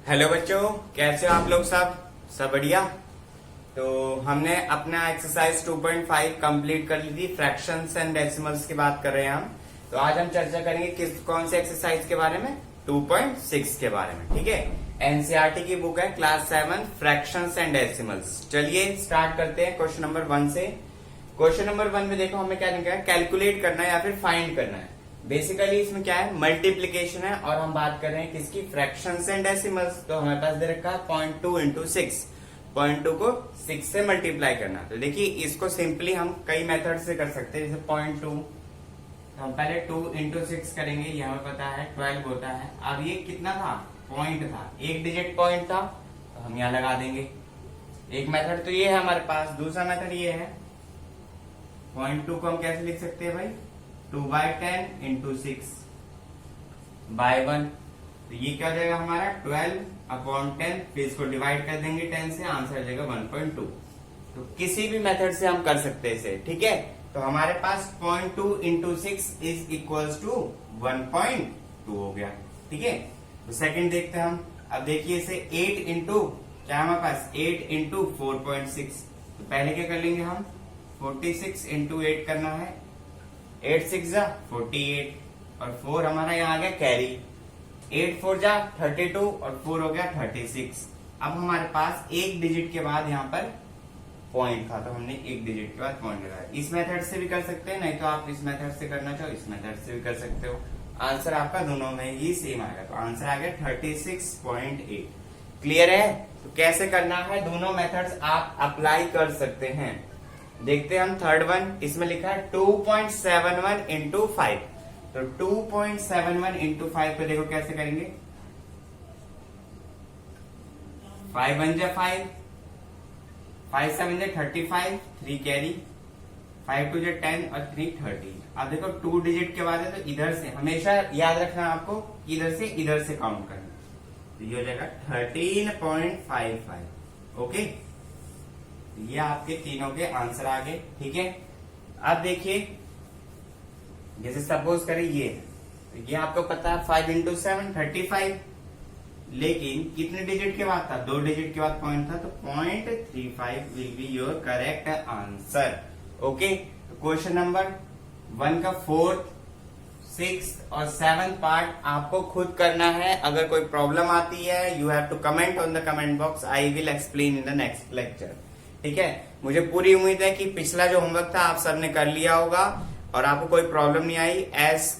Hello बच्चों, कैसे हो आप लोग? सब बढ़िया। तो हमने अपना एक्सरसाइज 2.5 कंप्लीट कर ली थी। फ्रैक्शंस एंड डेसिमल्स की बात कर रहे हैं हम। तो आज हम चर्चा करेंगे कौन से एक्सरसाइज के बारे में? 2.6 के बारे में। ठीक है, एनसीईआरटी की बुक है क्लास 7 फ्रैक्शंस एंड डेसिमल्स। चलिए स्टार्ट करते हैं क्वेश्चन नंबर 1 से। क्वेश्चन नंबर 1 में देखो हमें क्या लिखा है, कैलकुलेट करना है या फिर फाइंड करना है। बेसिकली इसमें क्या है, मल्टीप्लीकेशन है और हम बात कर रहे हैं किसकी? Fractions and decimals. तो हमारे पास दे रखा है 0.2 इंटू 6। 0.2 को 6 से मल्टीप्लाई करना। तो देखिए इसको सिंपली हम कई मेथड से कर सकते हैं। जैसे 0.2 हम पहले 2 इंटू 6 करेंगे, ये हमें पता है 12 होता है। अब ये कितना था? पॉइंट था, एक डिजिट पॉइंट था, तो हम यहाँ लगा देंगे। एक मेथड तो ये है हमारे पास। दूसरा मेथड ये है, 0.2 को हम कैसे लिख सकते हैं भाई? 2/10 इंटू 6 बाय 1। तो ये क्या हो जाएगा हमारा 12/10। फिर इसको डिवाइड कर देंगे 10 से, आंसर आ जाएगा 1.2। तो किसी भी मेथड से हम कर सकते हैं इसे। ठीक है, तो हमारे पास 0.2 इंटू 6 इज इक्वल्स टू 1.2 हो गया। ठीक है, तो सेकंड देखते हैं हम। अब देखिए इसे 8 इंटू क्या हमारे पास 8 इंटू 4.6। तो पहले क्या कर लेंगे हम? 46 इंटू 8 करना है। 8 6 जा 48 और 4 हमारा यहाँ आ गया कैरी। 8 4 जा 32 और 4 हो गया 36। अब हमारे पास एक डिजिट के बाद यहाँ पर पॉइंट था, तो हमने एक डिजिट के बाद पॉइंट लगाया। इस मेथड से भी कर सकते हैं, नहीं तो आप इस मेथड से करना चाहो इस मेथड से भी कर सकते हो। आंसर आपका दोनों में ही सेम आएगा। तो आंसर आ गया 36.8। क्लियर है? तो कैसे करना है, दोनों मेथड्स आप अप्लाई कर सकते हैं। देखते हैं हम थर्ड वन। इसमें लिखा है 2.71 इंटू 5। तो 2.71 इंटू 5 पे देखो कैसे करेंगे। 5 1 जा 5, 5 7 जा 35, 3 कैरी, 5 2 जा 10 और 3 30। अब देखो 2 डिजिट के बाद है, तो इधर से हमेशा याद रखना आपको, इधर से काउंट करना। तो ये हो जाएगा 13.55। ओके, ये आपके तीनों के आंसर आ गए। ठीक है, अब देखिए जैसे सपोज करें ये आपको पता है 5 इंटू 7 35, लेकिन कितने डिजिट के बाद था? 2 डिजिट के बाद पॉइंट था, तो 0.35 will be your correct answer. Okay, तो क्वेश्चन नंबर 1 का 4th 6th और 7th पार्ट आपको खुद करना है। अगर कोई प्रॉब्लम आती है, you have to comment on the comment box. I will explain in the next lecture. ठीक है, मुझे पूरी उम्मीद है कि पिछला जो होमवर्क था आप सबने कर लिया होगा और आपको कोई प्रॉब्लम नहीं आई।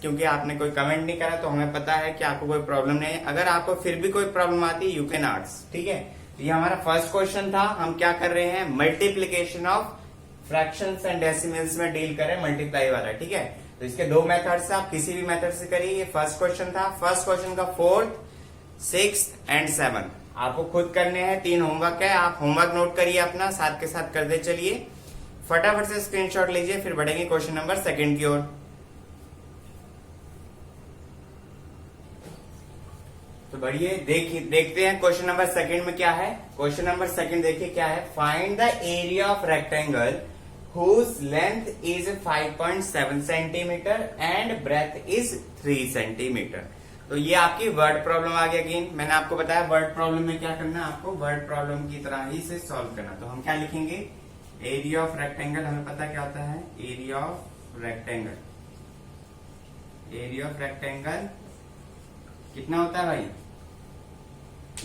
क्योंकि आपने कोई कमेंट नहीं करा, तो हमें पता है कि आपको कोई प्रॉब्लम नहीं है। अगर आपको फिर भी कोई प्रॉब्लम आती है, यू कैन आस्क। ठीक है, तो ये हमारा फर्स्ट क्वेश्चन था। हम क्या कर रहे हैं? Multiplication of fractions and decimals में डील करें, मल्टीप्लाई वाला। ठीक है, तो इसके दो मेथड से आप किसी भी मेथड से करिए। ये फर्स्ट क्वेश्चन था। फर्स्ट क्वेश्चन का 4th 6th एंड 7th आपको खुद करने हैं। 3 होमवर्क है, आप होमवर्क नोट करिए अपना, साथ के साथ करते चलिए। फटाफट से स्क्रीनशॉट लीजिए, फिर बढ़ेंगे क्वेश्चन नंबर 2 की ओर। तो बढ़िए देखते हैं क्वेश्चन नंबर 2 में क्या है। क्वेश्चन नंबर 2 देखिए क्या है। Find the area of rectangle whose length is 5.7 centimetre and breadth is 3 centimetre. तो ये आपकी वर्ड प्रॉब्लम आ गया। अगेन मैंने आपको बताया वर्ड प्रॉब्लम में क्या करना है, आपको वर्ड प्रॉब्लम की तरह ही से सॉल्व करना। तो हम क्या लिखेंगे? एरिया ऑफ रेक्टेंगल, हमें पता क्या होता है? Area of rectangle, area of rectangle कितना होता है भाई?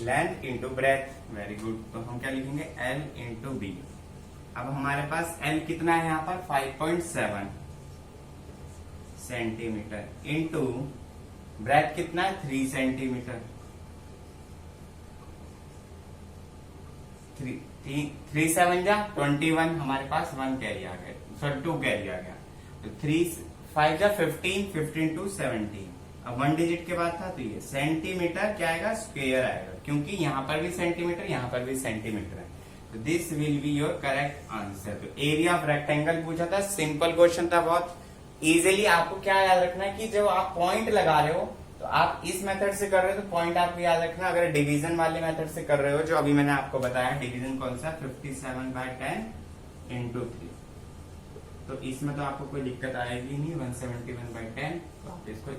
Length into breadth. Very good. तो हम क्या लिखेंगे? L into B. अब हमारे पास L कितना है यहाँ पर? 5.7 सेंटीमीटर इंटू ब्रेथ कितना है? 3 सेंटीमीटर। 3 7 जा 21, हमारे पास 1 कैरी आ गया, सॉरी 2 कैरी आ गया। तो 3 5 जा 15, 15 टू 17। अब 1 डिजिट के बाद था, तो ये सेंटीमीटर क्या आएगा? स्क्वायर आएगा, क्योंकि यहाँ पर भी सेंटीमीटर, यहाँ पर भी सेंटीमीटर है। तो this will be your correct answer. तो एरिया ऑफ रेक्टेंगल पूछा था, सिंपल क्वेश्चन था बहुत इजीली। आपको क्या याद रखना है कि जब आप पॉइंट लगा रहे हो, तो आप इस मेथड से कर रहे हो तो पॉइंट आपको याद रखना। अगर डिवीजन वाले मेथड से कर रहे हो, जो अभी मैंने आपको बताया, डिवीजन कौन सा? 57/10 इंटू 3। तो इसमें तो आपको कोई दिक्कत आएगी नहीं, 171/10। तो आप इसको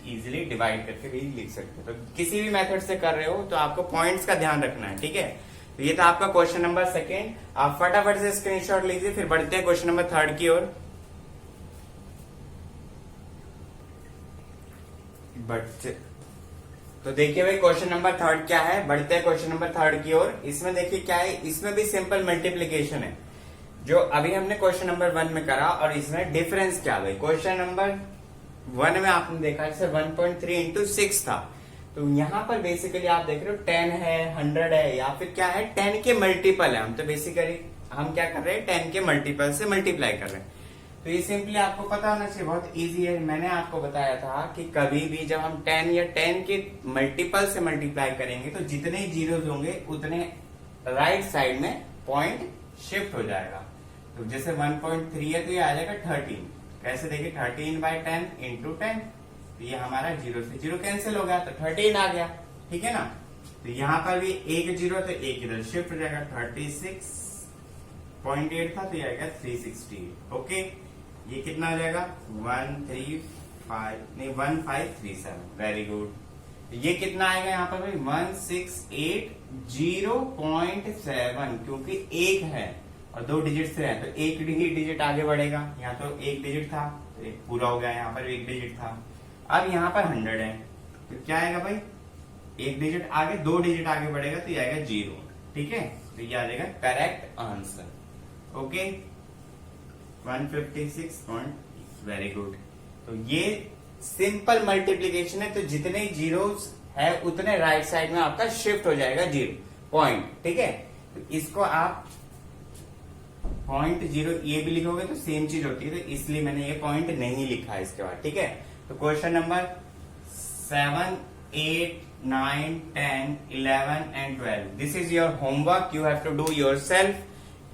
इजीली डिवाइड करके भी लिख सकते हो। तो किसी भी मेथड से कर रहे हो तो आपको पॉइंट्स का ध्यान रखना है, ठीक है। तो ये था आपका क्वेश्चन नंबर सेकेंड। आप फटाफट से स्क्रीनशॉट लीजिए, फिर बढ़ते हैं क्वेश्चन नंबर थर्ड की ओर। तो देखिए भाई क्वेश्चन नंबर थर्ड क्या है, बढ़ते हैं क्वेश्चन नंबर थर्ड की ओर। इसमें देखिए क्या है, इसमें भी सिंपल मल्टीप्लीकेशन है जो अभी हमने क्वेश्चन नंबर 1 में करा, और इसमें डिफरेंस क्या है। क्वेश्चन नंबर 1 में आपने देखा जैसे 1.3 इंटू 6 था, तो यहाँ पर बेसिकली आप देख रहे हो 10 है, 100 है, या फिर क्या है 10 के मल्टीपल है। हम तो बेसिकली हम क्या कर रहे हैं 10 के मल्टीपल से मल्टीप्लाई कर रहे हैं। तो ये सिंपली आपको पता होना चाहिए, बहुत इजी है। मैंने आपको बताया था कि कभी भी जब हम 10 या 10 के मल्टीपल से मल्टीप्लाई करेंगे तो जितने जीरोस होंगे उतने राइट साइड में पॉइंट शिफ्ट हो जाएगा। तो जैसे 1.3 है तो ये आ जाएगा 13। कैसे देखिए 13/10 इंटू 10, तो ये हमारा 0 से 0 कैंसिल हो गया तो 13 आ गया, ठीक है ना। तो यहाँ पर भी एक 0 तो एक इधर शिफ्ट हो जाएगा, 36.8 था तो ये आएगा 368। ओके, ये कितना हो जाएगा 1537। Very good. ये कितना आएगा यहाँ पर भाई 1680.7, क्योंकि एक है और 2 डिजिट से है तो एक ही डिजिट आगे बढ़ेगा। यहाँ तो एक डिजिट था तो एक पूरा हो गया, यहाँ पर एक डिजिट था। अब यहाँ पर 100 है तो क्या आएगा भाई, एक डिजिट आगे 2 डिजिट आगे बढ़ेगा तो ये आएगा 0, ठीक है। तो ये आ जाएगा correct answer. Okay 156. Very good. तो ये सिंपल मल्टीप्लीकेशन है, तो जितने जीरोस है उतने राइट साइड में आपका शिफ्ट हो जाएगा 0 पॉइंट, ठीक है। तो इसको आप 0.0 ये भी लिखोगे तो सेम चीज होती है, तो इसलिए मैंने ये पॉइंट नहीं लिखा है इसके बाद, ठीक है। तो question number 7, 8, 9, 10, 11 and 12. This is your homework. You have to do yourself.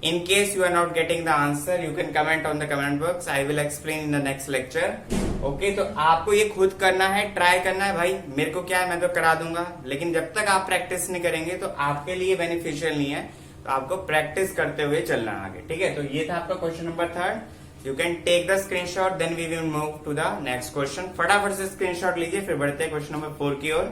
In case you are not getting the answer, you can comment on the comment box. I will explain in the next lecture. Okay, तो आपको ये खुद करना है, try करना है भाई। मेरे को क्या है, मैं तो करा दूंगा, लेकिन जब तक आप प्रैक्टिस नहीं करेंगे तो आपके लिए बेनिफिशियल नहीं है। तो आपको प्रैक्टिस करते हुए चलना आगे, ठीक है। तो ये था आपका question number third. You can take the screenshot, then we will move to the next question. फटाफट से स्क्रीनशॉट लीजिए, फिर बढ़ते हैं क्वेश्चन नंबर 4 की ओर।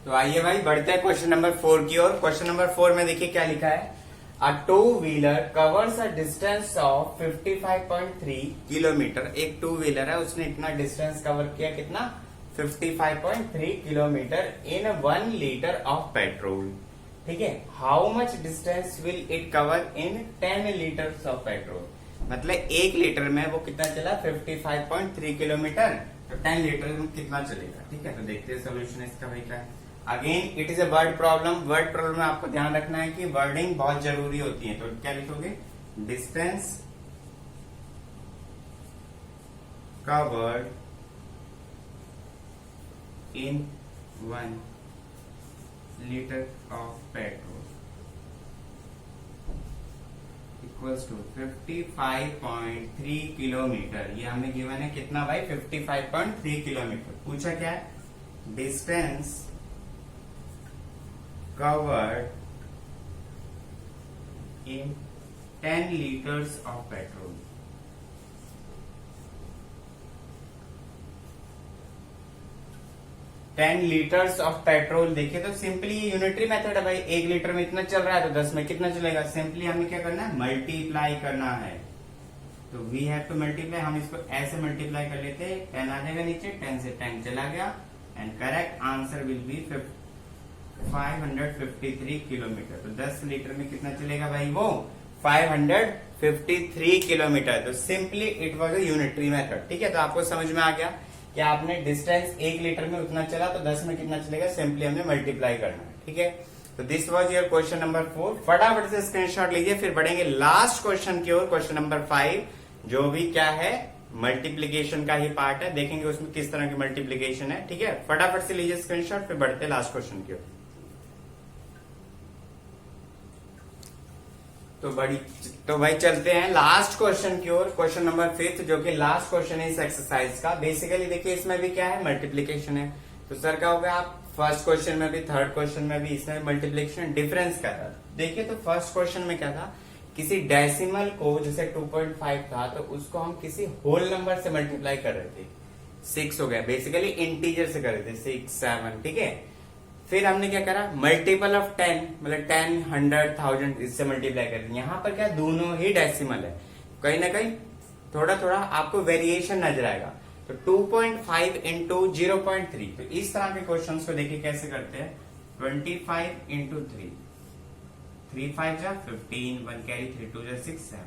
तो आइए भाई बढ़ते हैं क्वेश्चन नंबर 4 की ओर। क्वेश्चन नंबर 4 में देखिए क्या लिखा है, a two wheeler covers a distance of 55.3 kilometre. एक टू व्हीलर है, उसने इतना डिस्टेंस कवर किया, कितना 55.3 kilometre in 1 litre of petrol, ठीक है। How much distance will it cover in 10 litres of petrol. मतलब 1 लीटर में वो कितना चला 55.3 किलोमीटर, तो 10 लीटर में कितना चलेगा, ठीक है। तो देखते हैं सोल्यूशन इसका भाई क्या है। Again it is a word problem. Word problem में आपको ध्यान रखना है कि वर्डिंग बहुत जरूरी होती है। तो क्या लिखोगे, distance covered in 1 litre of petrol equals to 55.3 kilometre. ये हमें गिवन है कितना भाई 55.3 किलोमीटर। पूछा क्या है, distance covered in 10 litres of petrol. Ten litres of petrol. देखिए तो सिंपली यूनिटरी मेथड है भाई, 1 लीटर में इतना चल रहा है तो 10 में कितना चलेगा। सिंपली हमें क्या करना है, मल्टीप्लाई करना है। तो वी हैव टू मल्टीप्लाई, हम इसको ऐसे मल्टीप्लाई कर लेते हैं, 10 आ जाएगा नीचे, 10 से 10 चला गया, and correct answer will be 553 kilometre. तो 10 लीटर में कितना चलेगा भाई, वो 553 किलोमीटर। तो simply it was a unitary method, ठीक है। तो आपको समझ में आ गया कि आपने डिस्टेंस 1 लीटर में उतना चला तो 10 में कितना चलेगा, सिंपली हमने मल्टीप्लाई करना है, ठीक है। तो this was your question number 4। फटाफट से स्क्रीनशॉट लीजिए, फिर बढ़ेंगे लास्ट क्वेश्चन की ओर, क्वेश्चन नंबर 5, जो भी क्या है मल्टीप्लीकेशन का ही पार्ट है। देखेंगे उसमें किस तरह की मल्टीप्लीकेशन है, ठीक है। फटाफट से लीजिए स्क्रीनशॉट, फिर बढ़ते लास्ट क्वेश्चन की ओर। तो भाई चलते हैं लास्ट क्वेश्चन की ओर, क्वेश्चन नंबर 5, जो कि लास्ट क्वेश्चन है इस एक्सरसाइज का। बेसिकली देखिए इसमें भी क्या है, मल्टीप्लीकेशन है। तो सर क्या होगा, आप फर्स्ट क्वेश्चन में भी थर्ड क्वेश्चन में भी इसमें मल्टीप्लीकेशन डिफरेंस क्या था। देखिए तो फर्स्ट क्वेश्चन में क्या था किसी डेसिमल को, जैसे 2.5 था तो उसको हम किसी होल नंबर से मल्टीप्लाई कर रहे थे, 6 हो गया, बेसिकली इंटीजर से कर रहे थे 6, 7, ठीक है। फिर हमने क्या करा, मल्टीपल ऑफ 10, मतलब 10, 100, 1000 इससे मल्टीप्लाई कर दिया। यहाँ पर क्या दोनों ही डेसिमल है, कहीं ना कहीं थोड़ा थोड़ा आपको वेरिएशन नजर आएगा। तो 2.5 इंटू 0.3, तो इस तरह के क्वेश्चंस को देखिए कैसे करते हैं। 25 इंटू 3, 3 5 जा 15, 1 कैरी, 3 2 जा 6 7।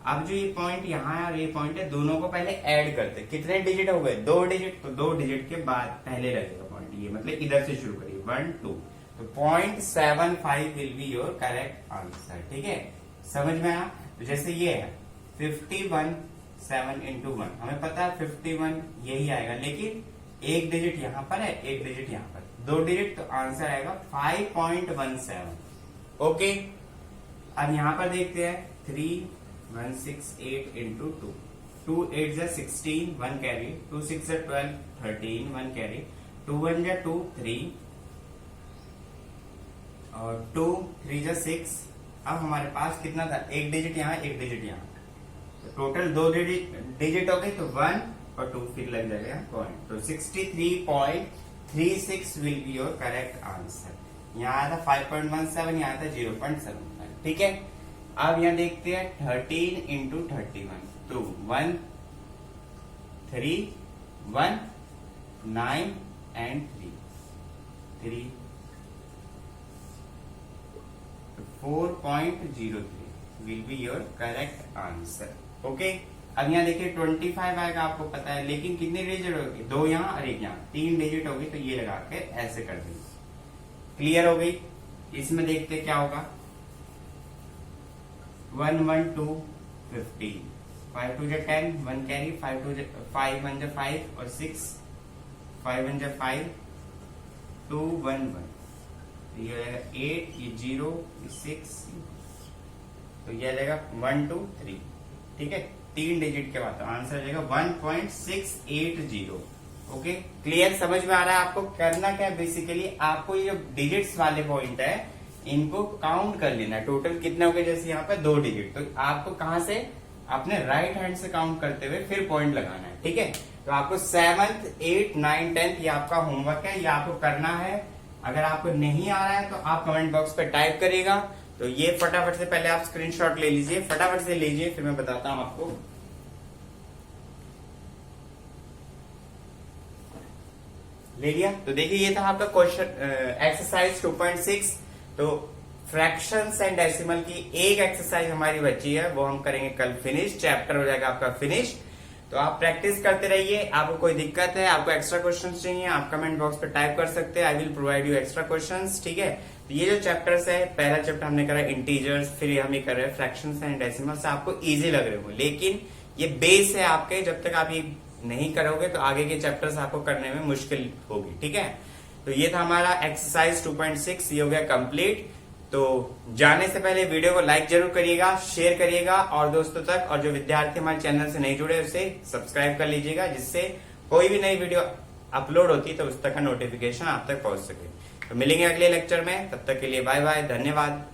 अब जो ये पॉइंट यहाँ है और ये पॉइंट है, दोनों को पहले ऐड करते हैं। कितने डिजिट हो गए, 2 डिजिट, तो 2 डिजिट के बाद पहले लगेगा पॉइंट, ये मतलब इधर से शुरू करिए 1 2, तो 0.75 will be your correct answer, ठीक है। समझ में आया। तो जैसे ये है 51 7 इंटू 1, हमें पता है 51 यही आएगा, लेकिन एक डिजिट यहाँ पर है, एक डिजिट यहाँ पर, 2 डिजिट, तो आंसर आएगा 5.17। ओके, अब यहाँ पर देखते हैं 3168 इंटू 2, 2 8 जा 16, 1 कैरी, 2 6 जा 12, 13, 1 कैरी, 2 1 जा 2 3, और 2 3 जा 6। अब हमारे पास कितना था, एक डिजिट यहाँ, एक डिजिट यहाँ, तो टोटल 2 डिजिट हो गई, तो 1 और 2 फिर लग जाएगा पॉइंट, तो 63.36 will be your correct answer. यहाँ आया था 5.17, यहाँ था 0.75, ठीक है। अब यहाँ देखते हैं 13 इंटू 31, तो 1 3 1 9 and 3 4.03 will be your correct answer. Okay, अब यहाँ देखिए 25 आएगा, आपको पता है, लेकिन कितने डिजिट होगी, 2 यहाँ और 1 यहाँ, 3 डिजिट होगी, तो ये लगा के ऐसे कर देंगे। क्लियर हो गई। इसमें देखते क्या होगा, 1 1 2 15, 5 2 10, 1 कैरी, 5 1 जा 5 और 6, 5 1 जा 5, 2 1 1, ये रहेगा 8, ये 0, ये 6, तो ये रहेगा 1 2 3, ठीक है। 3 डिजिट के बाद तो आंसर रहेगा 1.680। ओके, क्लियर, समझ में आ रहा है आपको। करना क्या है, बेसिकली आपको ये जो डिजिट्स वाले पॉइंट है इनको काउंट कर लेना है, टोटल कितने हो गए। जैसे यहाँ पे 2 डिजिट, तो आपको कहां से, अपने राइट हैंड से काउंट करते हुए फिर पॉइंट लगाना है, ठीक है। तो आपको 7th 8th 9th 10th ये आपका होमवर्क है, ये आपको करना है। अगर आपको नहीं आ रहा है तो आप कमेंट बॉक्स पे टाइप करिएगा। तो ये फटाफट से पहले आप स्क्रीनशॉट ले लीजिए, फटाफट से लीजिए, फिर मैं बताता हूं आपको। ले लिया, तो देखिए ये था आपका क्वेश्चन एक्सरसाइज 2.6। तो फ्रैक्शंस एंड डेसिमल की एक एक्सरसाइज हमारी बची है, वो हम करेंगे कल फिनिश, चैप्टर हो जाएगा आपका फिनिश। तो आप प्रैक्टिस करते रहिए। आपको कोई दिक्कत है, आपको एक्स्ट्रा क्वेश्चंस चाहिए, आप कमेंट बॉक्स पे टाइप कर सकते हैं, I will provide you extra questions, ठीक है। तो ये जो चैप्टर्स है, पहला चैप्टर हमने करा इंटीजर्स, फिर हम ये कर रहे हैं फ्रैक्शंस एंड डेसिमल्स, आपको इजी लग रहे हो, लेकिन ये बेस है आपके, जब तक आप ये नहीं करोगे तो आगे के चैप्टर्स आपको करने में मुश्किल होगी, ठीक है। तो ये था हमारा एक्सरसाइज 2.6, ये हो गया कंप्लीट। तो जाने से पहले वीडियो को लाइक जरूर करिएगा, शेयर करिएगा और दोस्तों तक, और जो विद्यार्थी हमारे चैनल से नहीं जुड़े उसे सब्सक्राइब कर लीजिएगा, जिससे कोई भी नई वीडियो अपलोड होती है तो उस तक का नोटिफिकेशन आप तक पहुंच सके। तो मिलेंगे अगले लेक्चर में, तब तक के लिए बाय बाय, धन्यवाद।